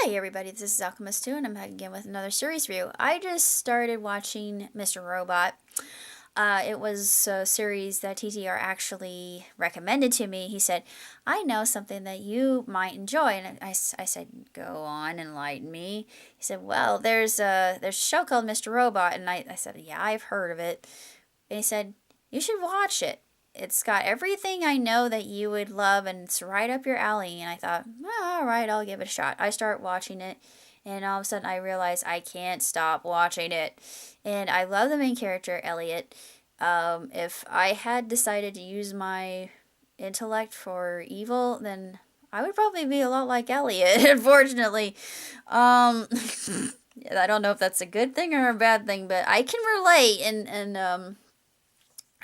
Hi everybody, this is Alchemist 2 and I'm back again with another series review. I just started watching Mr. Robot. It was a series that TTR actually recommended to me. He said, I know something that you might enjoy. And I said, go on, enlighten me. He said, well, there's a show called Mr. Robot. And I said, yeah, I've heard of it. And he said, you should watch it. It's got everything I know that you would love, and it's right up your alley. And I thought, well, all right, I'll give it a shot. I start watching it, and all of a sudden I realize I can't stop watching it. And I love the main character, Elliot. If I had decided to use my intellect for evil, then I would probably be a lot like Elliot, unfortunately. I don't know if that's a good thing or a bad thing, but I can relate, and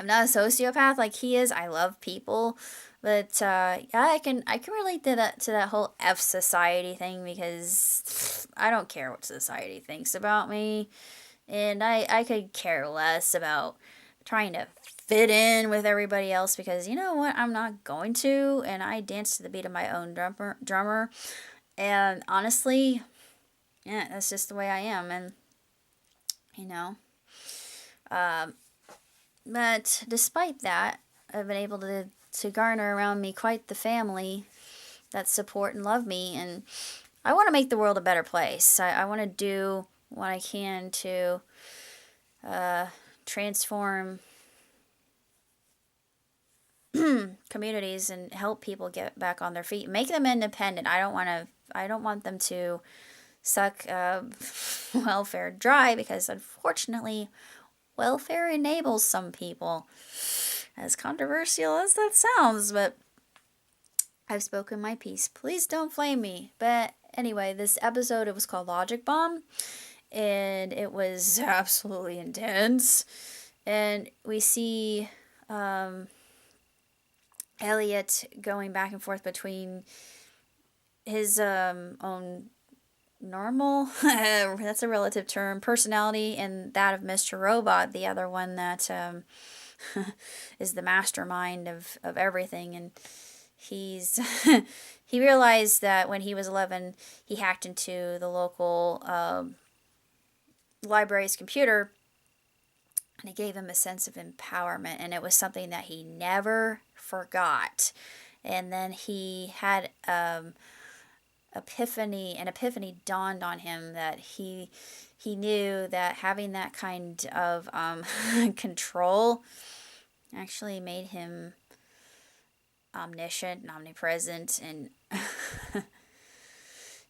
I'm not a sociopath like he is. I love people, but yeah, I can relate to that whole F society thing because I don't care what society thinks about me, and I could care less about trying to fit in with everybody else because you know what, I'm not going to, and I dance to the beat of my own drummer, and honestly, yeah, that's just the way I am, and you know. Um, But despite that, I've been able to garner around me quite the family that support and love me. And I want to make the world a better place. I want to do what I can to transform communities and help people get back on their feet. Make them independent. I don't want them to suck welfare dry because unfortunately welfare enables some people. As controversial as that sounds, but I've spoken my piece. Please don't flame me. But anyway, this episode, it was called Logic Bomb, and it was absolutely intense. And we see Elliot going back and forth between his own normal, that's a relative term, personality, and that of Mr. Robot, the other one that is the mastermind of everything. And he's he realized that when he was 11 he hacked into the local library's computer, and it gave him a sense of empowerment, and it was something that he never forgot. And then he had an epiphany dawned on him that he knew that having that kind of control actually made him omniscient and omnipresent and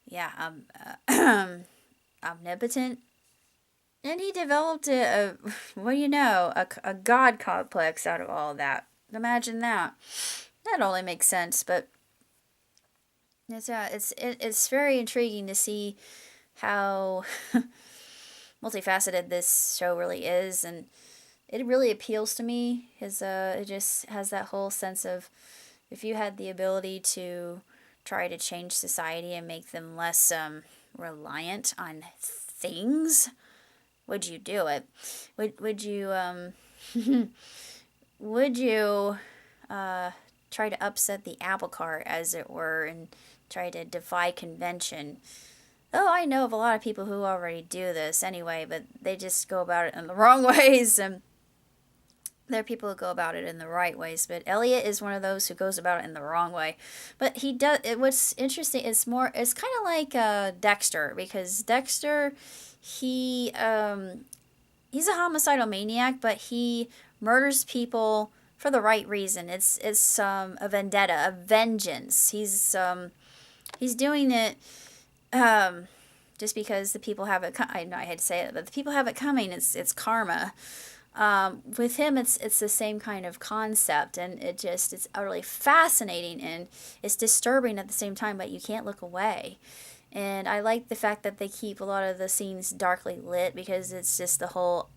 yeah, omnipotent. And he developed what do you know, a god complex out of all of that. Imagine that. That only makes sense, but it's very intriguing to see how multifaceted this show really is, and it really appeals to me because it just has that whole sense of if you had the ability to try to change society and make them less reliant on things, would you do it? Would you would you try to upset the apple cart, as it were, and try to defy convention? Oh, I know of a lot of people who already do this anyway, but they just go about it in the wrong ways, and there are people who go about it in the right ways, but Elliot is one of those who goes about it in the wrong way. But he does. What's interesting is it's kind of like Dexter, because Dexter, he he's a homicidal maniac, but he murders people for the right reason. It's a vendetta, a vengeance. He's doing it just because the people have it. I know I had to say it, but the people have it coming. It's karma. With him, it's the same kind of concept, and it's utterly fascinating, and it's disturbing at the same time, but you can't look away. And I like the fact that they keep a lot of the scenes darkly lit, because it's just the whole,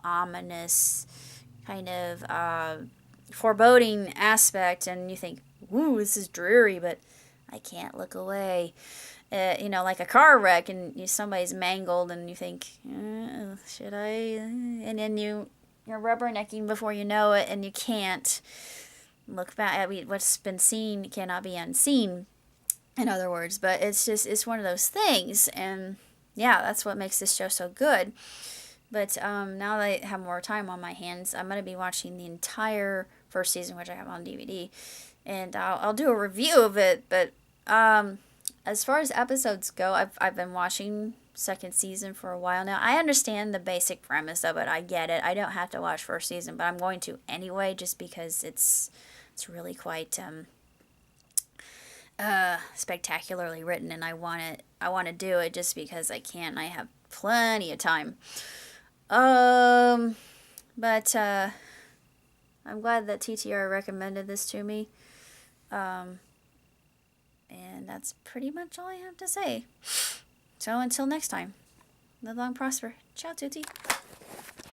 ominous kind of foreboding aspect, and you think, "Ooh, this is dreary," but I can't look away. Like a car wreck, and somebody's mangled, and you think, should I? And then you're rubbernecking before you know it, and you can't look back. I mean, what's been seen cannot be unseen. in other words. But it's one of those things, and yeah, that's what makes this show so good. But now that I have more time on my hands, I'm going to be watching the entire first season, which I have on DVD, and I'll do a review of it. But as far as episodes go, I've been watching second season for a while now. I understand the basic premise of it. I get it. I don't have to watch first season, but I'm going to anyway, just because it's really quite spectacularly written, and I want to do it just because I can. I have plenty of time. But I'm glad that TTR recommended this to me. And that's pretty much all I have to say. So until next time, live long, prosper. Ciao, tutti.